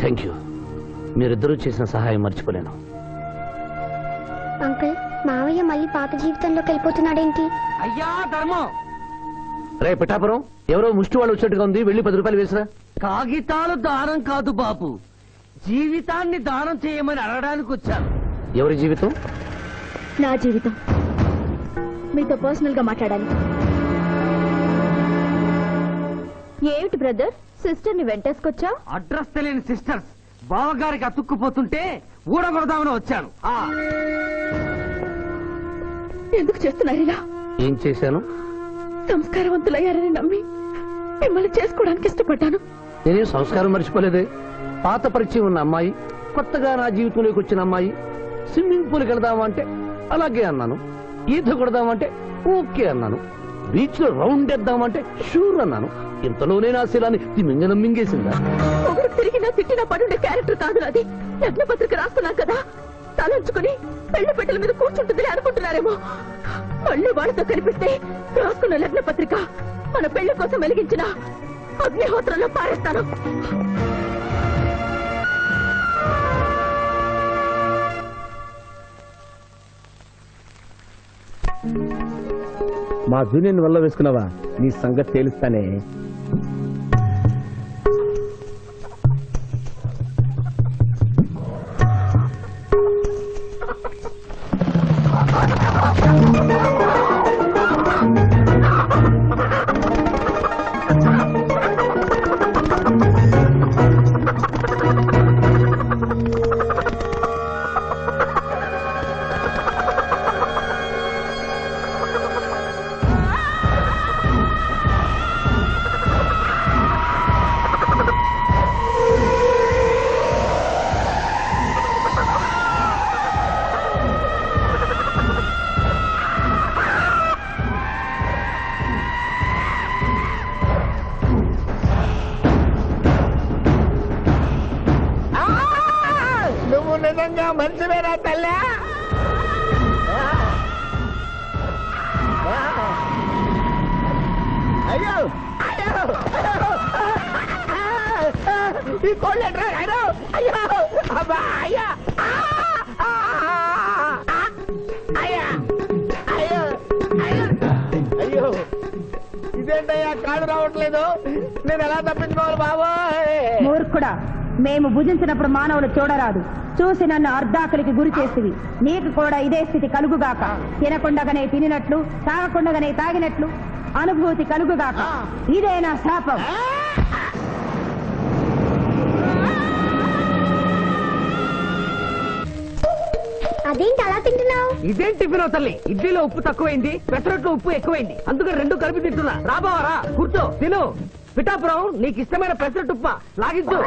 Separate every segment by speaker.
Speaker 1: Thank you. మీరిద్దరూ చేసిన సహాయం మర్చిపోలేను.
Speaker 2: అంకుల్, మావయ్య మళ్ళీ పాత జీవితంలోకి వెళ్ళిపోతున్నాడేంటి?
Speaker 3: అయ్యా ధర్మం.
Speaker 1: రే పిఠాపురం, ఎవరో ముష్టి వాళ్ళు వచ్చినట్టుగా ఉంది, వెళ్ళి 10 రూపాయలు వేసినా.
Speaker 3: కాగితాలు దానం కాదు బాబు, జీవితాన్ని దానం చేయమని అడగడానికి వచ్చాను.
Speaker 1: ఎవరి జీవితం?
Speaker 2: నా జీవితం. మీతో పర్సనల్ గా మాట్లాడాలి. ఏమిటి బ్రదర్, సిస్టర్ ని వెంటేసుకొచ్చా?
Speaker 3: అడ్రస్ తెలియని సిస్టర్స్ బావగారికి అతుక్కుపోతుంటే ఊడగొడదామని వచ్చాను.
Speaker 2: ఎందుకు చేస్తున్నారు ఇలా?
Speaker 1: ఏం చేశాను?
Speaker 2: సంస్కారవంతులయ్యారని నమ్మి మిమ్మల్ని చేసుకోవడానికి ఇష్టపడ్డాను.
Speaker 1: నేనేం సంస్కారం మర్చిపోలేదే. పాత పరిచయం ఉన్న అమ్మాయి, కొత్తగా నా జీవితంలోకి వచ్చిన అమ్మాయి. స్విమ్మింగ్ పూల్కి వెళదామంటే అలాగే అన్నాను. ఈత కొడదామంటే ఓకే అన్నాను. బీచ్ లో రౌండ్ వేద్దామంటే షూర్ అన్నాను. ఇంతలోనే నా శీలాన్ని తిమింగనం మింగేసిందా?
Speaker 2: ఒకరు తిరిగినా తిట్టినా పడుండే క్యారెక్టర్ కాదు నాది. లగ్న పత్రిక రాస్తున్నాం కదా, తలంచుకుని పెళ్లి పెట్టెల మీద కూర్చుంటుంది అనుకుంటున్నారేమో. మళ్ళీ వాళ్ళతో కనిపిస్తే రాసుకున్న లగ్న పత్రిక మన పెళ్లి కోసం వెలిగించిన అగ్నిహోత్రంలో పారేస్తాను.
Speaker 1: మా జూనియర్ వల్ల వేసుకున్నావా? నీ సంగతి తేలుస్తానే.
Speaker 3: నిజంగా మంచివేనా తల్లి? అయ్యో అయ్యో ఈ కోళ్ళు ఎట్రా? అయ్యో అబ్బా అయ్యా అయ్యా అయ్యో అయ్యో ఇదేంటయ్యా, కాళ్ళు రావట్లేదు. నేను ఎలా తప్పించుకోవాలి బాబోయ్?
Speaker 4: మూర్ఖుడా, మేము భుజించినప్పుడు మానవులు చూడరాదు, చూసి నన్ను అర్ధాకలికి గురి చేసివి. నీకు కూడా ఇదే స్థితి కలుగుగాక. తినకుండగానే తినినట్లు, తాగకుండగానే తాగినట్లు అనుభూతి కలుగుగాక. ఇదే నా శాపం.
Speaker 2: అదేంటి అలా తింటున్నావు?
Speaker 3: ఇదేం టిఫిన్ తల్లి? ఇడ్లీలో ఉప్పు తక్కువైంది, పెసరట్లో ఉప్పు ఎక్కువైంది, అందుకని 2 కలిపి తింటున్నా. రాబావరా, కూర్చో, తిను. పిఠాపురం, నీకు ఇష్టమైన పెసరట్టుప్ప లాగించు.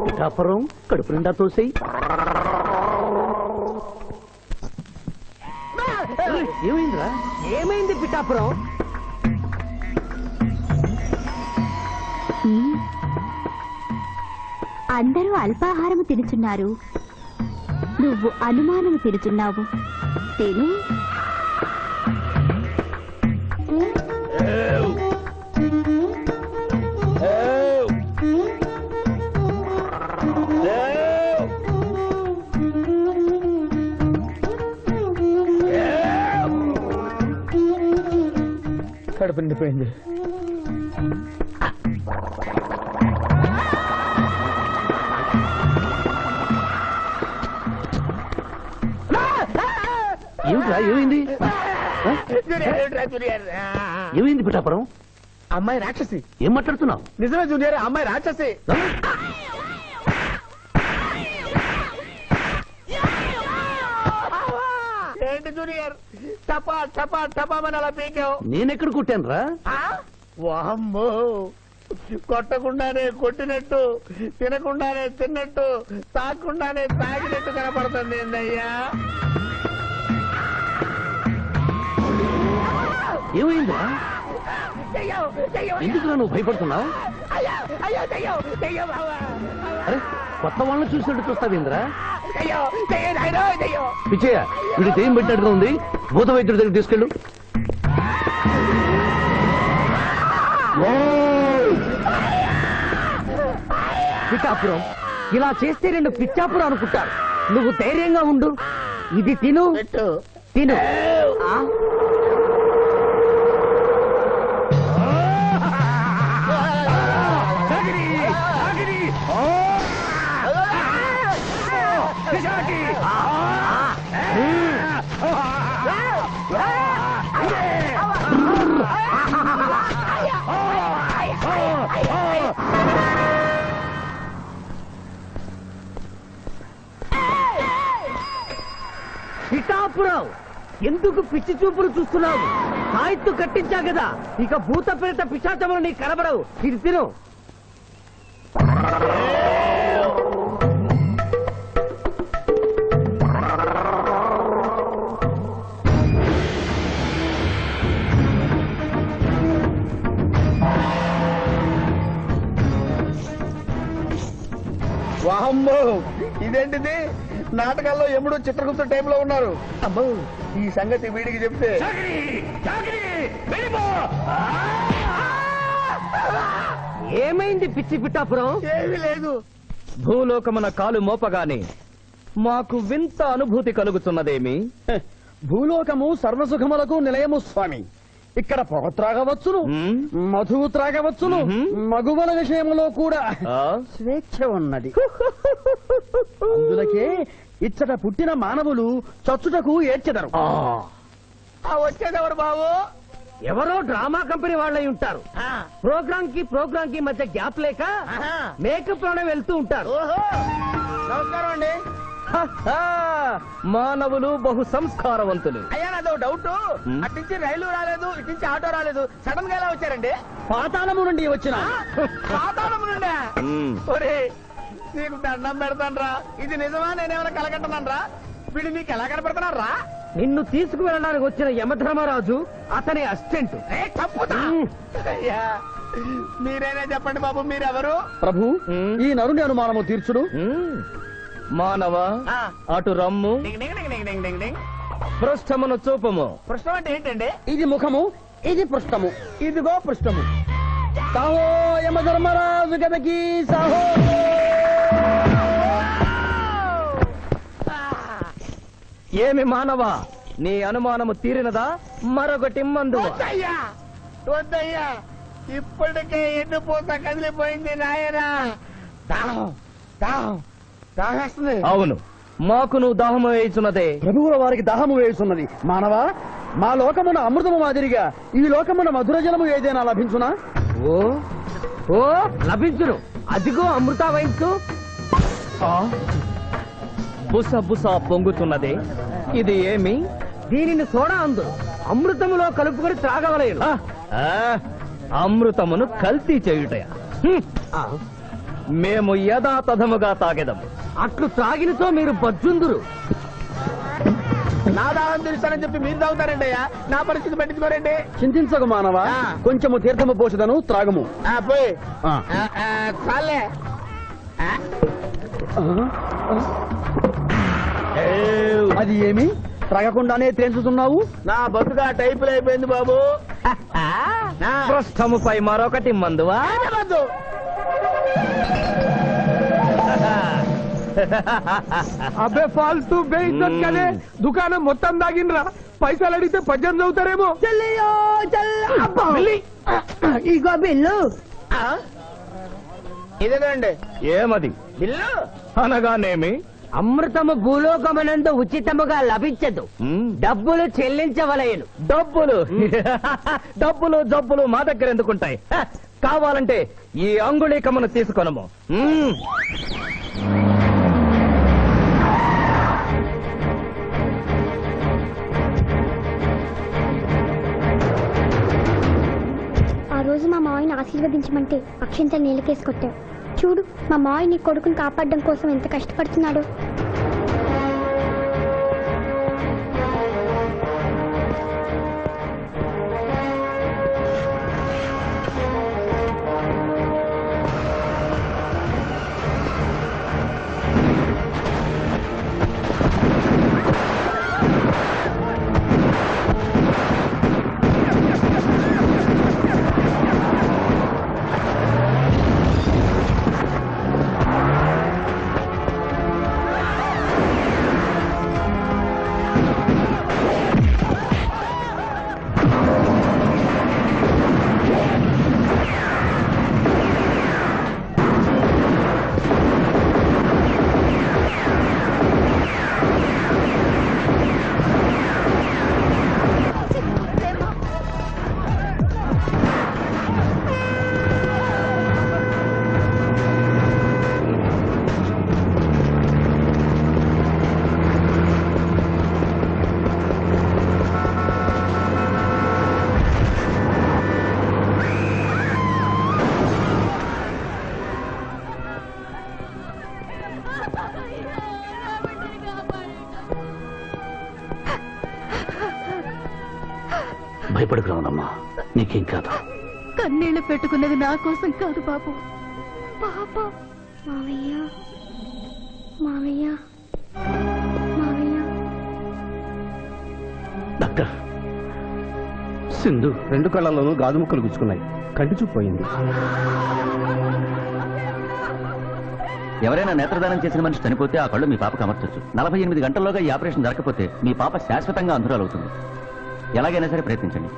Speaker 1: పిఠాపురం, కడుపు నిండా తోసేయి. ఏమైందిరా?
Speaker 3: ఏమైంది పిఠాపురం?
Speaker 4: అందరూ అల్పాహారము తినుచున్నారు, నువ్వు అనుమానము తినుచున్నావు. తిను.
Speaker 1: కడుపు నిండిపోయింది. ఏమిట్రా, ఏమైంది? ఏమైంది పిఠాపురం?
Speaker 3: అమ్మాయి రాక్షసి.
Speaker 1: ఏం మాట్లాడుతున్నావు?
Speaker 3: నిజమే జూనియర్, అమ్మాయి రాక్షసి. ఏంటి జూనియర్, టపా టపా టపామని అలా పీకావు?
Speaker 1: నేనెక్కడ కొట్టాను రా?
Speaker 3: వామ్మో, కొట్టకుండానే కొట్టినట్టు, తినకుండానే తిన్నట్టు, తాగకుండానే తాగినట్టు కనపడుతుంది ఏందయ్యా?
Speaker 1: ఏమైందిరా? ఎందుకు నువ్వు భయపడుతున్నావు? అరే, కొత్త వాళ్ళని చూసినట్టు చూస్తావేంద్రా? పిచ్చయ్య, వీడి దెయ్యం పెట్టినట్టుగా ఉంది. భూత వైద్యుడి దగ్గర తీసుకెళ్ళు.
Speaker 3: పిఠాపురం ఇలా చేస్తే రెండు పిచ్చాపురం అనుకుంటారు. నువ్వు ధైర్యంగా ఉండు. ఇది తిను తిను. పిఠాపురం ఎందుకు పిచ్చి చూపులు చూస్తున్నావు? సాయిత్తు కట్టించా కదా, ఇక భూత ప్రేత పిశాచములు నీకు కనబడవు. ఇది తిను.
Speaker 5: వామ్మో, ఇదేంటిది? నాటకాల్లో ఎముడు చిత్రగుప్త టైంలో ఉన్నారు. అమ్మో, ఈ సంగతి వీడికి చెప్తే
Speaker 3: ఏమైంది పిచ్చి పిఠాపురం?
Speaker 5: ఏమీ లేదు.
Speaker 6: భూలోకమున కాలు మోపగానే మాకు వింత అనుభూతి కలుగుతున్నదేమి?
Speaker 5: భూలోకము సర్వసుఖములకు నిలయము స్వామి. ఇక్కడ పొగ త్రాగవచ్చును, మధువు త్రాగవచ్చును, మగువల విషయంలో కూడా స్వేచ్ఛ ఉన్నది. అందులకే ఇచ్చట పుట్టిన మానవులు చచ్చుటకు ఏడ్చెదరు. వచ్చేదెవరు బాబు?
Speaker 3: ఎవరో డ్రామా కంపెనీ వాళ్ళై ఉంటారు. ప్రోగ్రామ్ కి మధ్య గ్యాప్ లేక మేకప్ లోనే వెళ్తూ ఉంటారు.
Speaker 5: నమస్కారం అండి.
Speaker 6: మానవులు బహు సంస్కారవంతులు.
Speaker 5: అయ్యా, నాదో డౌట్. అట్నుంచి రైలు రాలేదు, ఇట్నుంచి ఆటో రాలేదు, సడన్ గా ఎలా వచ్చారండి? పాతాళము నుండి వచ్చిన. పాతాళము నుండి? ఒరే, నీకు దండం పెడతానరా. ఇది నిజమా? నేనేమైనా కలగంటున్నానరా? వీడు నీకు ఎలా కనపడుతున్నారా?
Speaker 3: నిన్ను తీసుకువెళ్ళడానికి వచ్చిన యమధర్మరాజు అతని అసిస్టెంట్.
Speaker 5: అయ్యా, మీరేనే చెప్పండి బాబు, మీరెవరు?
Speaker 1: ప్రభు, ఈ నరుని అనుమానము తీర్చుడు.
Speaker 6: మానవ, అటు రమ్ము, పృష్ఠమును చూపము.
Speaker 5: పృష్ఠం అంటే ఏంటండి?
Speaker 1: ఇది ముఖము, ఇది పృష్ఠము.
Speaker 5: ఇదిగో పృష్ఠము.
Speaker 1: సాహో యమధర్మరాజు గదకి సాహో.
Speaker 6: ఏమి మానవ, నీ అనుమానము తీరినదా? మరొకటి మందు.
Speaker 5: వద్దయ్యా, వద్దయ్యా, ఇప్పటికే ఎండు పూత కదిలిపోయింది నాయనా. దాహం దాహం దాహేస్తుంది.
Speaker 6: అవును, మాకు నువ్వు దాహము వేయుచున్నదే.
Speaker 1: ప్రభువుల వారికి దాహము వేయుచున్నది. మానవ, మా లోకమున అమృతము మాదిరిగా ఈ లోకమున మధుర జలము ఏదైనా లభించునా?
Speaker 3: ఓ ఓ లభించును. అదిగో అమృత వైన్స్.
Speaker 6: బుస బుస పొంగుతున్నదే, ఇది ఏమి?
Speaker 3: దీనిని సోడా అందు అమృతములో కలుపుకొని త్రాగవలేను.
Speaker 6: అమృతమును కల్తీ చేయుటయా? మేము యథాతథముగా తాగెదము.
Speaker 3: అట్లు త్రాగినతో మీరు బజ్జుందురు.
Speaker 5: నా దాహం తెలుస్తానని చెప్పి మీరు తాగుతారండి అయ్యా. నా పరిస్థితి పట్టించుకోరండి.
Speaker 1: చింతించకు మానవ, కొంచెము తీర్థము పోషదను త్రాగము.
Speaker 5: పోయి చాలే.
Speaker 1: అది ఏమి? త్రాగకుండానే తేల్చుతున్నావు?
Speaker 5: నా బతుగా టైపులు అయిపోయింది బాబు.
Speaker 6: పృష్ఠముపై మరొకటి మందువా?
Speaker 5: అబ్బే ఫాల్తూ బేయిజ్జత్ కదే. దుకాణం మొత్తం దాగినరా. పైసలు అడిగితే పద్యం చదువుతారేమో.
Speaker 4: ఇగో బిల్లు.
Speaker 5: ఇదేనండి
Speaker 6: ఏమది?
Speaker 5: బిల్లు
Speaker 6: అనగానేమి?
Speaker 3: అమృతము భూలోకమునందు ఉచితముగా లభించదు, డబ్బులు చెల్లించవలయను.
Speaker 6: డబ్బులు డబ్బులు జబ్బులు మా దగ్గర ఎందుకుంటాయి? కావాలంటే ఈ అంగుళీకమును తీసుకొనము.
Speaker 7: ఆ రోజు మా మావయ్యని ఆశీర్వదించమంటే అక్షంతలు నీళ్ళకేసి కొట్టావు. చూడు, మా మావయ్య నీ కొడుకుని కాపాడడం కోసం ఎంత కష్టపడుతున్నాడు.
Speaker 1: భయపడుకురావునమ్మా, నీకేం కాదు.
Speaker 2: కన్నీళ్లు పెట్టుకున్నది నా కోసం కాదు బాబు, పాప.
Speaker 7: మావయ్య మావయ్య మావయ్య.
Speaker 1: డాక్టర్, సింధు
Speaker 6: 2 కళ్ళల్లోనూ గాజు ముక్కలు గుచ్చుకున్నాయి, కంటి చూపు పోయింది.
Speaker 8: ఎవరైనా నేత్రదానం చేసిన మనిషి చనిపోతే ఆ కళ్ళు మీ పాపకు అమర్చొచ్చు. 48 గంటల్లోగా ఈ ఆపరేషన్ జరగకపోతే మీ పాప శాశ్వతంగా అంధురాలవుతుంది. ఎలాగైనా సరే ప్రయత్నించండి.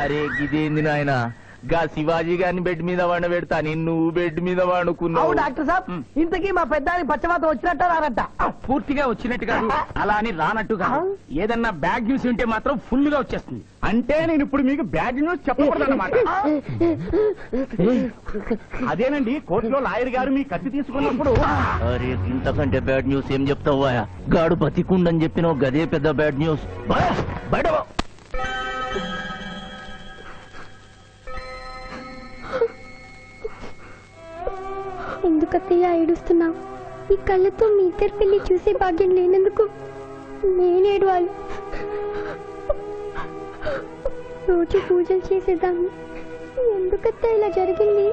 Speaker 6: అరే గిదేంది నాయన, గా శివాజీ గారిని బెడ్ మీద వండబెడతా, నువ్వు బెడ్ మీద వండుకున్నావు.
Speaker 3: డాక్టర్ సాబ్, ఇంతకీ మా పెద్దానికి పచ్చవాతం వచ్చినట్ట రానట్ట?
Speaker 5: పూర్తిగా వచ్చినట్టు కాదు, అలా అని రానట్టు కాదు. ఏదన్నా బ్యాడ్ న్యూస్ ఉంటే మాత్రం ఫుల్ గా వచ్చేస్తుంది. అంటే నేను ఇప్పుడు మీకు బ్యాడ్ న్యూస్ చెప్పకూడదన్నమాట. అదేనండి, కోర్టులో లాయర్ గారు మీ కత్తి తీసుకున్నప్పుడు.
Speaker 8: అరే ఇంతకంటే బ్యాడ్ న్యూస్ ఏం చెప్తావా? గాడు బతికుండని చెప్పిన గదే పెద్ద బ్యాడ్ న్యూస్. బయట
Speaker 7: ఎందుకత్తయ్య ఏడుస్తున్నావు? ఈ కళ్ళతో మీ ఇద్దరు పెళ్లి చూసే భాగ్యం లేనందుకు నేనేడవాలి. రోజు పూజలు చేసేదాన్ని, ఎందుకత్తా ఇలా జరిగింది?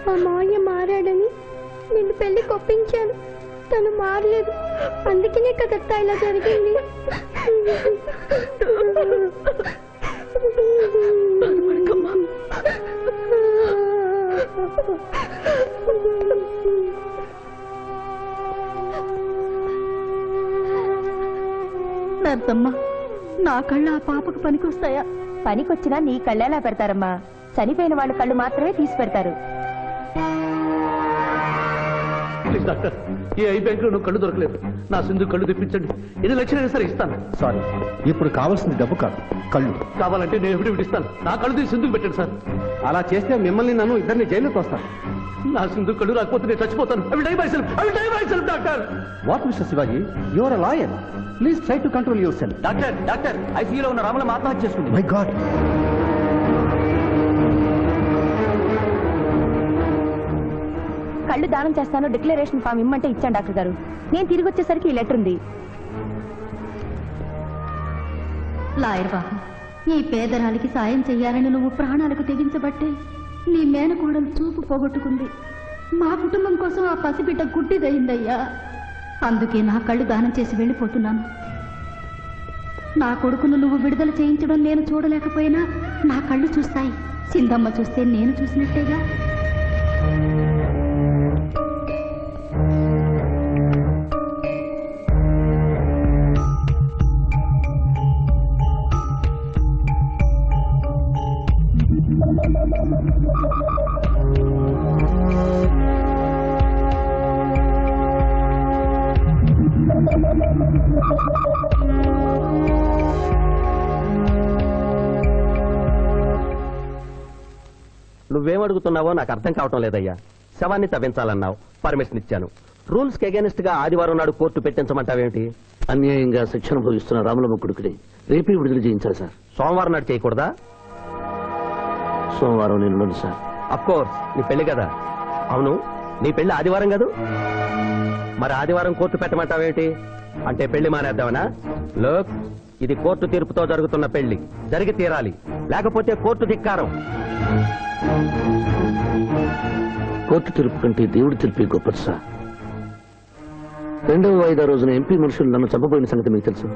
Speaker 7: మా మావయ్య మారాడని నిన్ను పెళ్లి కొప్పించాను, తను మారలేదు, అందుకనే కదత్తా ఇలా జరిగింది.
Speaker 2: నర్సమ్మ, నా కళ్ళు ఆ పాపకు పనికొస్తాయా?
Speaker 4: పనికొచ్చినా నీ కళ్ళెలా పెడతారమ్మా? చనిపోయిన వాళ్ళ కళ్ళు మాత్రమే తీసి పెడతారు.
Speaker 1: ప్లీజ్ డాక్టర్, ఈ ఐ బ్యాంక్ లో నువ్వు కళ్ళు దొరకలేదు, నా సింధు కళ్ళు తెప్పించండి. 8 లక్షలైనా సరే ఇస్తాను.
Speaker 6: సారీ, ఇప్పుడు కావాల్సింది డబ్బు కాదు, కళ్ళు.
Speaker 1: కావాలంటే నేను ఎప్పుడు ఇస్తాను. నా కళ్ళు తీసి సింధుకు పెట్టండి సార్.
Speaker 6: అలా చేస్తే మిమ్మల్ని నన్ను ఇద్దరిని జైలుకి వస్తాను.
Speaker 1: నా సింధు కళ్ళు రాకపోతే నేను చచ్చిపోతాను. I will die myself, doctor.
Speaker 6: What mister Shivaji, you are a lawyer, please try to control yourself.
Speaker 8: Doctor ఐసీయూలో ఉన్న రాముల ఆత్మహత్య చేసుకుంది.
Speaker 6: My God.
Speaker 4: కళ్ళు దానం చేస్తాను డిక్లరేషన్ ఫామ్ ఇమ్మంటే ఇచ్చాను డాక్టర్ గారు. నేను తిరిగి వచ్చేసరికి ఈ లెటర్ ఉంది.
Speaker 2: లాయర్ బాబు, ఈ పేదరాలికి సాయం చెయ్యాలని నువ్వు ప్రాణాలకు తెగించబట్టే నీ మేనకోడలు చూపు పోగొట్టుకుంది. మా కుటుంబం కోసం ఆ పసిబిడ్డ గుడ్డిదయిందయ్యా. అందుకే నా కళ్ళు దానం చేసి వెళ్ళిపోతున్నాను. నా కొడుకును నువ్వు విడుదల చేయించడం నేను చూడలేకపోయినా నా కళ్ళు చూస్తాయి. సింధమ్మ చూస్తే నేను చూసినట్టేగా.
Speaker 8: నువ్వేం అడుగుతున్నావో నాకు అర్థం కావటం లేదయ్యా. శవాన్ని తవ్వించాలన్నావు, పర్మిషన్ ఇచ్చాను. రూల్స్ కి అగేనిస్ట్ గా ఆదివారం నాడు కోర్టు పెట్టించమంటావేంటి?
Speaker 1: అన్యాయంగా శిక్ష అనుభవిస్తున్న రాములమ్మ కొడుకుని రేపే విడుదల చేయించాలి సార్.
Speaker 8: సోమవారం నాడు చేయకూడదా?
Speaker 1: సోమవారం నేను ఉండను సార్.
Speaker 8: అఫ్ కోర్స్, నీ పెళ్లి కదా. అవును, నీ పెళ్లి ఆదివారం కాదు, మరి ఆదివారం కోర్టు పెట్టమంటావేంటి? అంటే పెళ్లి మానేద్దామనా? లోక్, ఇది కోర్టు తీర్పుతో జరుగుతున్న పెళ్లి, జరిగి తీరాలి, లేకపోతే కోర్టు ధిక్కారం.
Speaker 1: కోర్టు తీర్పు కంటే దేవుడి తీర్పే గొప్పది సార్. 2వ వాయిదా రోజున ఎంపీ మనుషులు నన్ను చంపబోయిన సంగతి మీకు తెలుసు.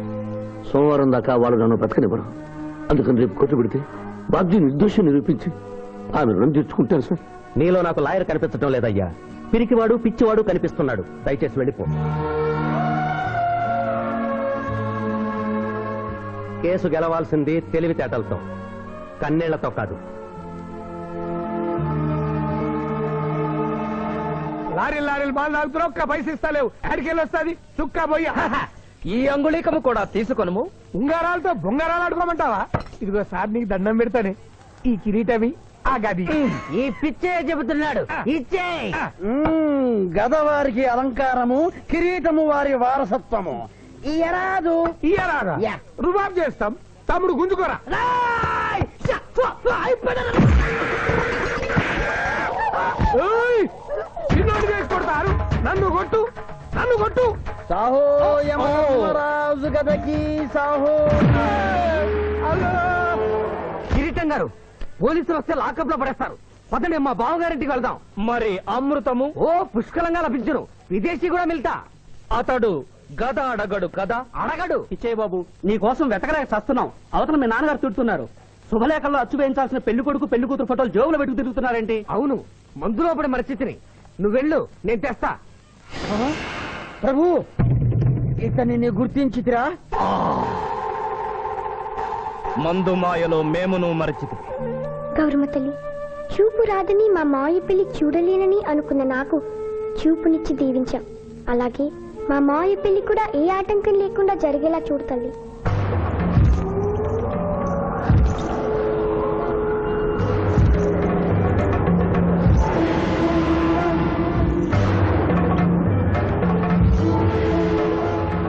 Speaker 1: సోమవారం దాకా వాళ్ళు నన్ను బ్రతకనివ్వరు. అందుకని రేపు కోర్టు పెడితే బాధ్య నిర్దోషం నిరూపించి ఆమె రుణం తీర్చుకుంటాను సార్.
Speaker 8: నీలో నాకు లాయర్ కనిపించడం లేదయ్యా. పిరికివాడు పిచ్చివాడు కనిపిస్తున్నాడు. దయచేసి వెళ్ళిపో. కేసు గెలవాల్సింది తెలివితేటలతో, కన్నీళ్లతో కాదు.
Speaker 5: లారీలు బాగా తాగుతున్నావు, ఒక్క పైసలు ఇస్తలేవు. ఎక్కడికెళ్ళి వస్తుంది చుక్కా పోయి.
Speaker 6: ఈ అంగుళీకము కూడా తీసుకొనుము.
Speaker 5: ఉంగరాలతో బొంగరాలు ఆడుకోమంటావా? ఇదిగో సార్, నీకు దండం పెడతానే. ఈ కిరీటమి, ఆ గది.
Speaker 3: ఈ పిచ్చే చెబుతున్నాడు, ఇచ్చే.
Speaker 5: గదవారికి అలంకారము, కిరీటము వారి వారసత్వము. ఇయరాదు
Speaker 1: ఇయ్యరారా
Speaker 5: యా.
Speaker 1: రుబాబ్ చేస్తాం తమ్ముడు గుంజుకోరా ఏయ్! చిన్నోడు వేసి కొడతారు నన్ను కొట్టు నన్ను కొట్టు
Speaker 5: సాహో యమరాజు గదకి సాహో
Speaker 3: కిరీటం గారు పోలీసులు వస్తే లాకప్ లో పడేస్తారు పదండి మా బావగారింటికి వెళ్దాం.
Speaker 6: మరి అమృతము
Speaker 3: ఓ పుష్కలంగా లభించును, విదేశీ కూడా మిల్తా.
Speaker 6: అతడు గద అడగడు కదా.
Speaker 3: అడగడు.
Speaker 8: ఇచ్చే బాబు నీ కోసం వెతకలేక చస్తున్నాం. అవతల మీ నాన్నగారు తిడుతున్నారు. శుభలేఖల్లో అచ్చు వేయించాల్సిన పెళ్లి కొడుకు పెళ్లి కూతురు ఫోటోలు జోబులో పెట్టుకు తిరుగుతున్నారేంటి?
Speaker 3: అవును, మందులో పడి మరిచితిని. నువ్వెళ్ళు, నేను తెస్తా.
Speaker 5: ప్రభు ఇతనిని గుర్తించితిరా?
Speaker 6: మందు మాయలో మేమును మరచితి.
Speaker 7: గౌరమ్మ తల్లి, చూపు రాదని మా మాయ పెళ్లి చూడలేనని అనుకున్న నాకు చూపునిచ్చి దీవించాం. అలాగే మా మాయ పెళ్లి కూడా ఏ ఆటంకం లేకుండా జరిగేలా చూడు తల్లి.